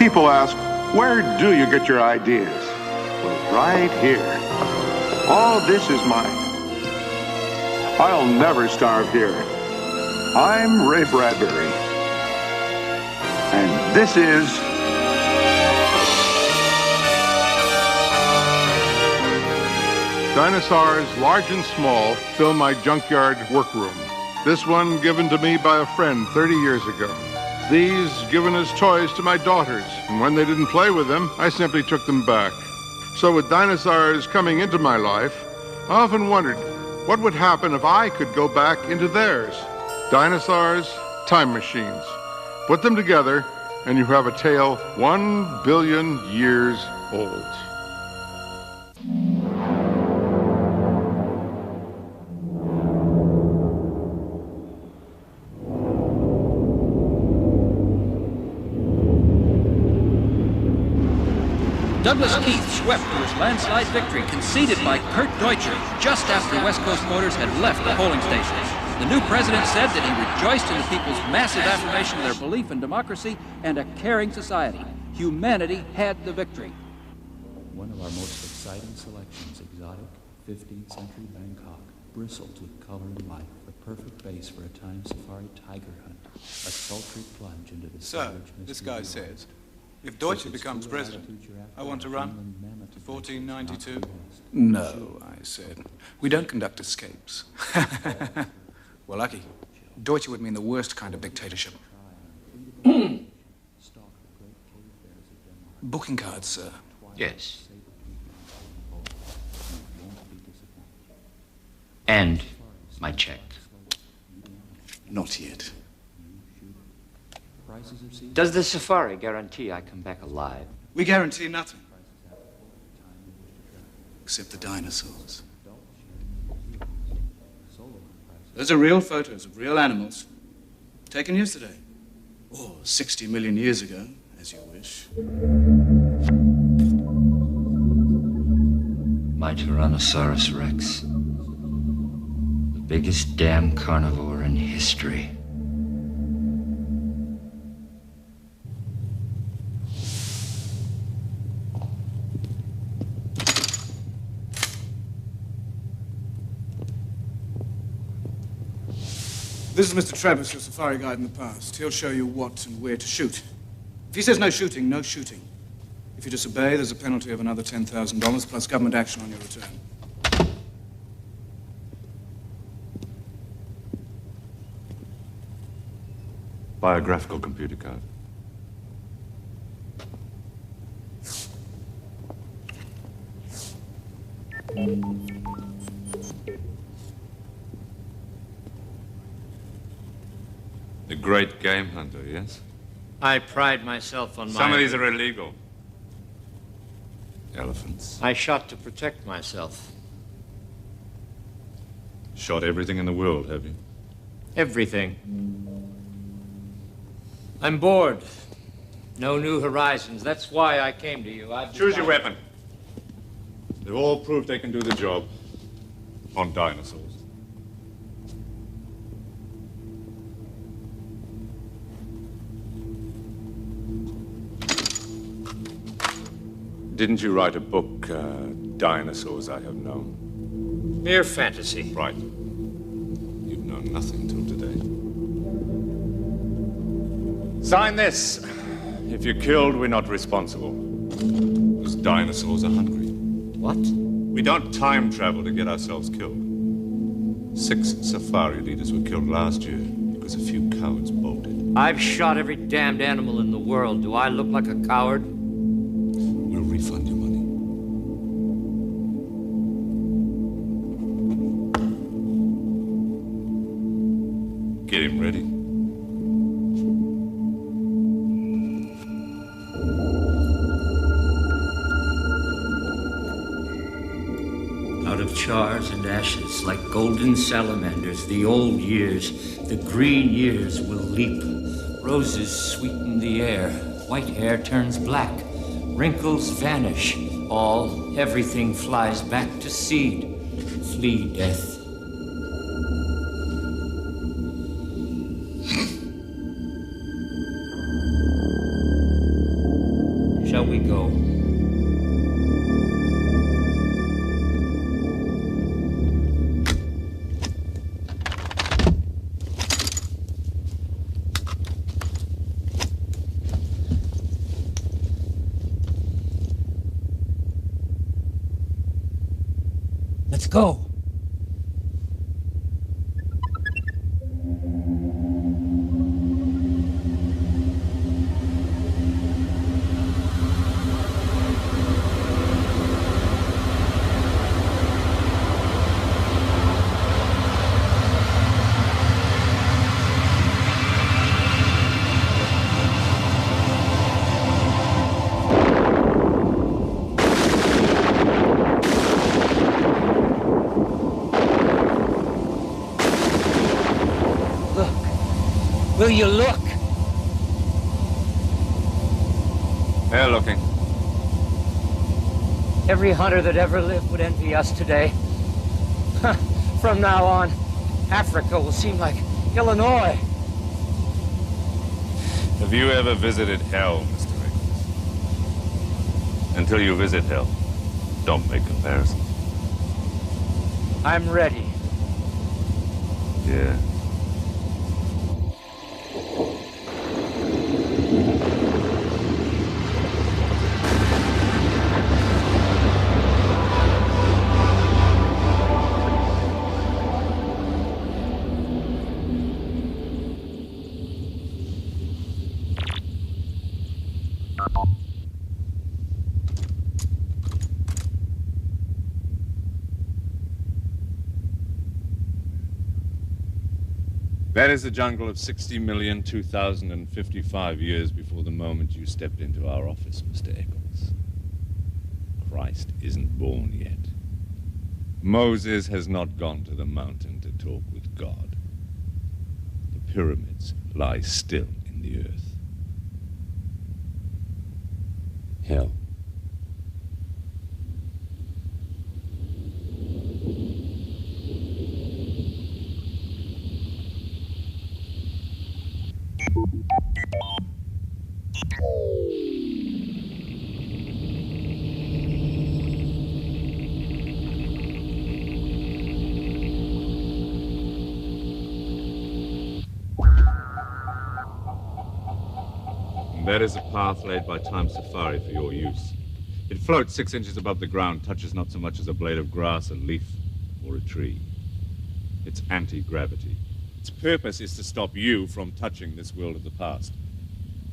People ask, where do you get your ideas? Well, right here. All this is mine. I'll never starve here. I'm Ray Bradbury. And this is... Dinosaurs, large and small, fill my junkyard workroom. This one given to me by a friend 30 years ago. These given as toys to my daughters, and when they didn't play with them, I simply took them back. So with dinosaurs coming into my life, I often wondered what would happen if I could go back into theirs. Dinosaurs, time machines. Put them together, and you have a tale 1 billion years old. Douglas Keith swept to his landslide victory, conceded by Kurt Deutscher just after West Coast Motors had left the polling stations. The new president said that he rejoiced in the people's massive affirmation of their belief in democracy and a caring society. Humanity had the victory. One of our most exciting selections, exotic 15th century Bangkok, bristled with color and life, the perfect base for a time safari tiger hunt, a sultry plunge into the savage mystery. This guy says, if Deutsche becomes president, I want to run to 1492. No, I said. We don't conduct escapes. We're lucky. Deutsche would mean the worst kind of dictatorship. Booking cards, sir. Yes. And my check. Not yet. Does the safari guarantee I come back alive? We guarantee nothing. Except the dinosaurs. Those are real photos of real animals. Taken yesterday. Or 60 million years ago, as you wish. My Tyrannosaurus Rex. The biggest damn carnivore in history. This is Mr. Travis, your safari guide in the past. He'll show you what and where to shoot. If he says no shooting, no shooting. If you disobey, there's a penalty of another $10,000 plus government action on your return. Biographical computer code. The great game hunter, yes? I pride myself on my... Some of these are illegal. Elephants. I shot to protect myself. Shot everything in the world, have you? Everything. I'm bored. No new horizons. That's why I came to you. Choose your weapon. They've all proved they can do the job. On dinosaurs. Didn't you write a book, Dinosaurs I Have Known? Mere fantasy. Right. You've known nothing till today. Sign this. If you're killed, we're not responsible. Those dinosaurs are hungry. What? We don't time travel to get ourselves killed. 6 safari leaders were killed last year because a few cowards bolted. I've shot every damned animal in the world. Do I look like a coward? We'll refund your money. Get him ready. Out of chars and ashes, like golden salamanders, the old years, the green years will leap. Roses sweeten the air, white hair turns black, wrinkles vanish, everything flies back to seed. Flee death. Go. Will you look? They're looking. Every hunter that ever lived would envy us today. From now on, Africa will seem like Illinois. Have you ever visited hell, Mr. Eccles? Until you visit hell, don't make comparisons. I'm ready. Yeah. That is the jungle of 60,002,055 years before the moment you stepped into our office, Mr. Eccles. Christ isn't born yet. Moses has not gone to the mountain to talk with God. The pyramids lie still in the earth. Hell. That is a path laid by Time Safari for your use. It floats 6 inches above the ground, touches not so much as a blade of grass, a leaf, or a tree. It's anti-gravity. Its purpose is to stop you from touching this world of the past.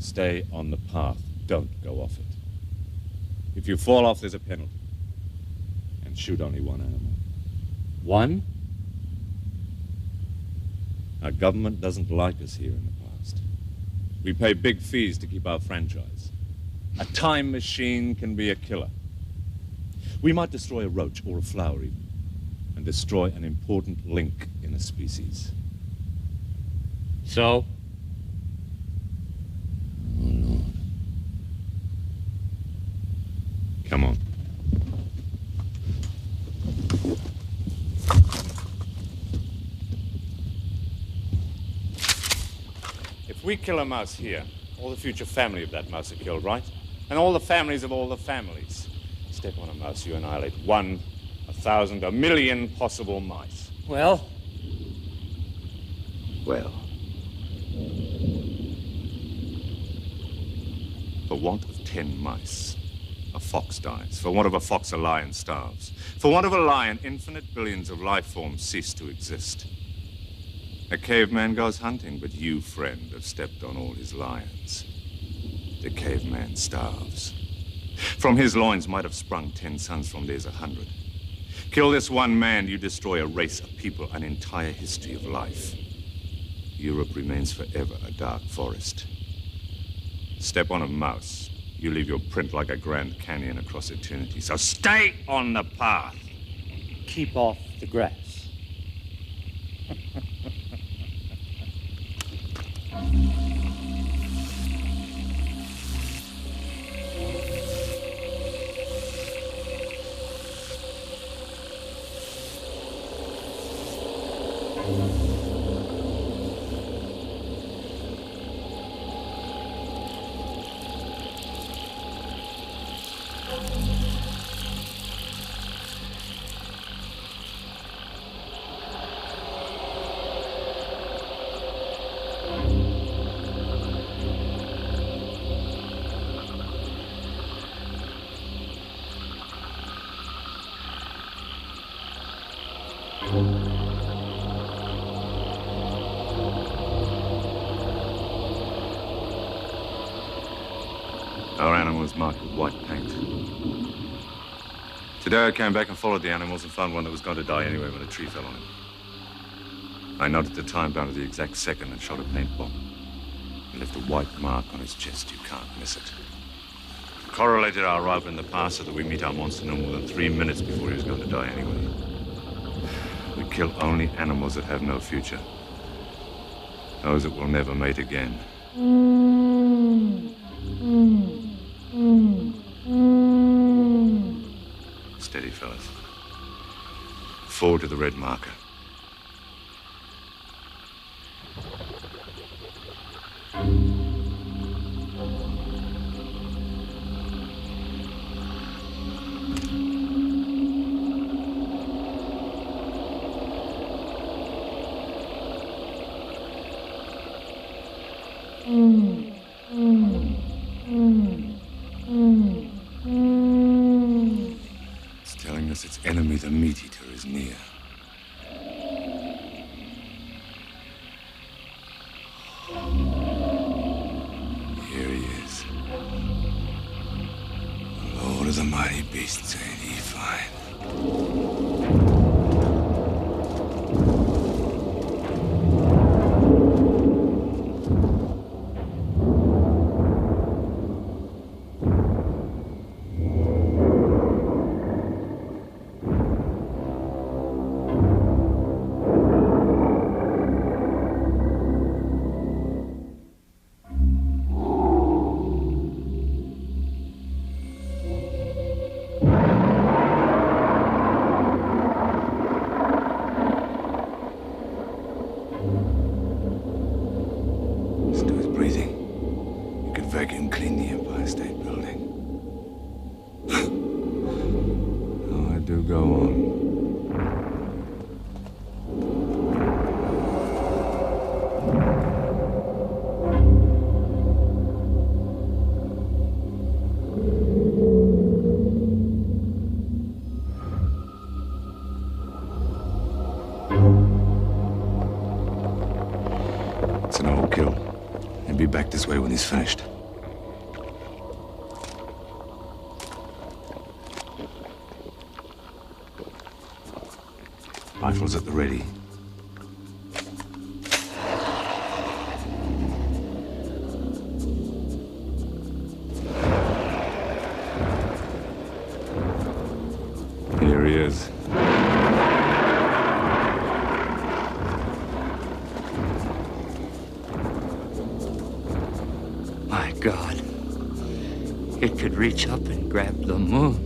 Stay on the path. Don't go off it. If you fall off, there's a penalty. And shoot only one animal. One? Our government doesn't like us here in the past. We pay big fees to keep our franchise. A time machine can be a killer. We might destroy a roach or a flower even, and destroy an important link in a species. So? Oh, Lord. Come on. If we kill a mouse here, all the future family of that mouse are killed, right? And all the families of all the families. Step on a mouse, you annihilate 1, 1,000, 1,000,000 possible mice. Well? Well. For want of 10 mice, a fox dies. For want of a fox, a lion starves. For want of a lion, infinite billions of life forms cease to exist. A caveman goes hunting, but you, friend, have stepped on all his lions. The caveman starves. From his loins might have sprung 10 sons, from theirs 100. Kill this one man, you destroy a race, a people, an entire history of life. Europe remains forever a dark forest. Step on a mouse, you leave your print like a Grand Canyon across eternity. So stay on the path. Keep off the grass. ground was marked with white paint. Today I came back and followed the animals and found one that was going to die anyway when a tree fell on him. I noted the time down to the exact second and shot a paintball. It left a white mark on his chest. You can't miss it. Correlated our arrival in the past so that we meet our monster no more than 3 minutes before he was going to die anyway. We kill only animals that have no future. Those that will never mate again. Steady, fellas. Forward to the red marker. It's telling us its enemy, the meat eater, is near. Here he is. The Lord of the mighty beasts, ain't he fine? It's an old kill. He'll be back this way when he's finished. Rifles at the ready. Here he is. My God. It could reach up and grab the moon.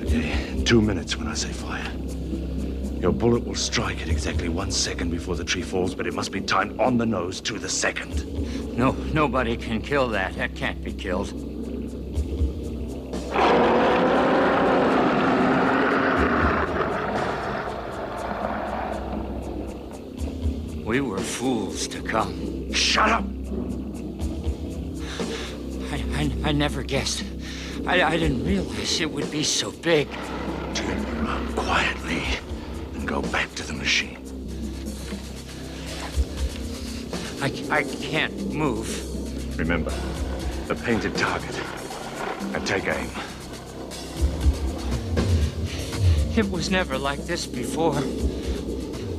Okay, 2 minutes when I say fire. Your bullet will strike at exactly 1 second before the tree falls, but it must be timed on the nose to the second. No, nobody can kill that. That can't be killed. We were fools to come. Shut up! I never guessed. I didn't realize it would be so big. Turn around quietly and go back to the machine. I can't move. Remember, the painted target. And take aim. It was never like this before.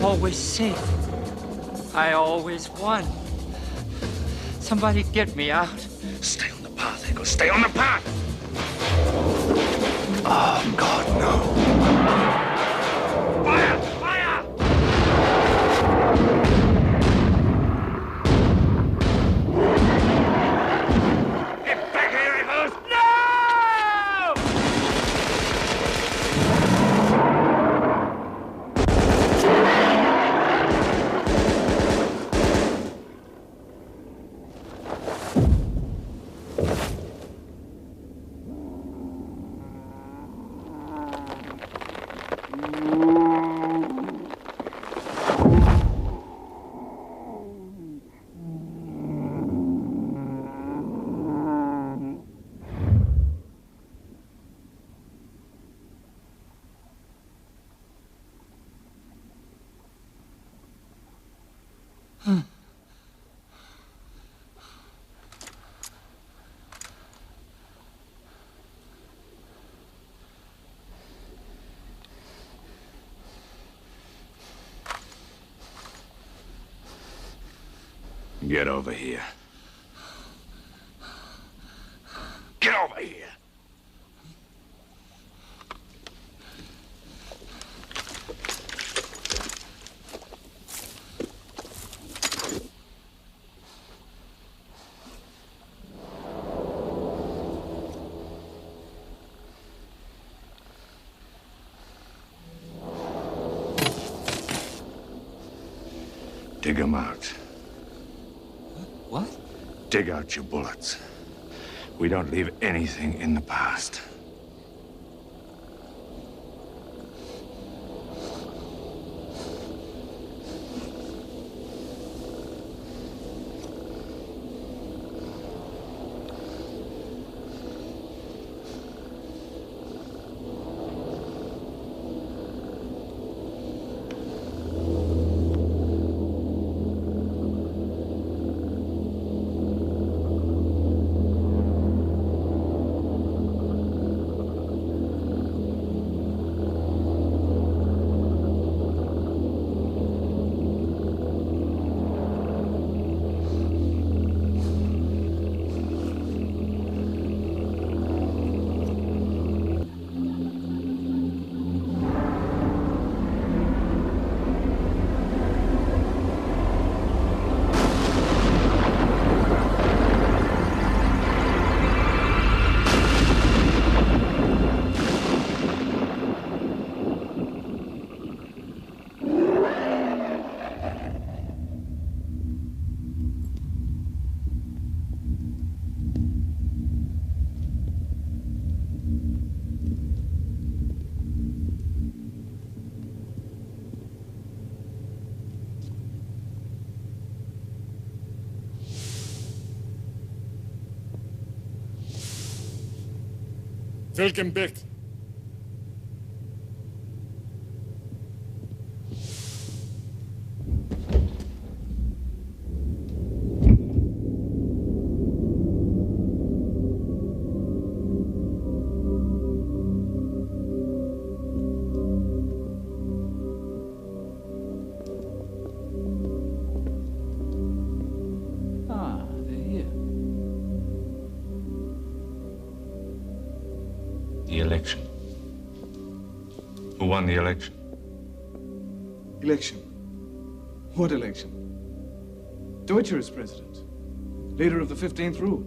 Always safe. I always won. Somebody get me out. Stay on the path, Echo. Stay on the path! Oh, God, no. Fire! Fire! Get back here, Echoes! No! Get over here. Get over here! Dig them out. What? Dig out your bullets. We don't leave anything in the past. Welcome back. Election. Who won the election? Election? What election? Deutscher is president. Leader of the 15th rule.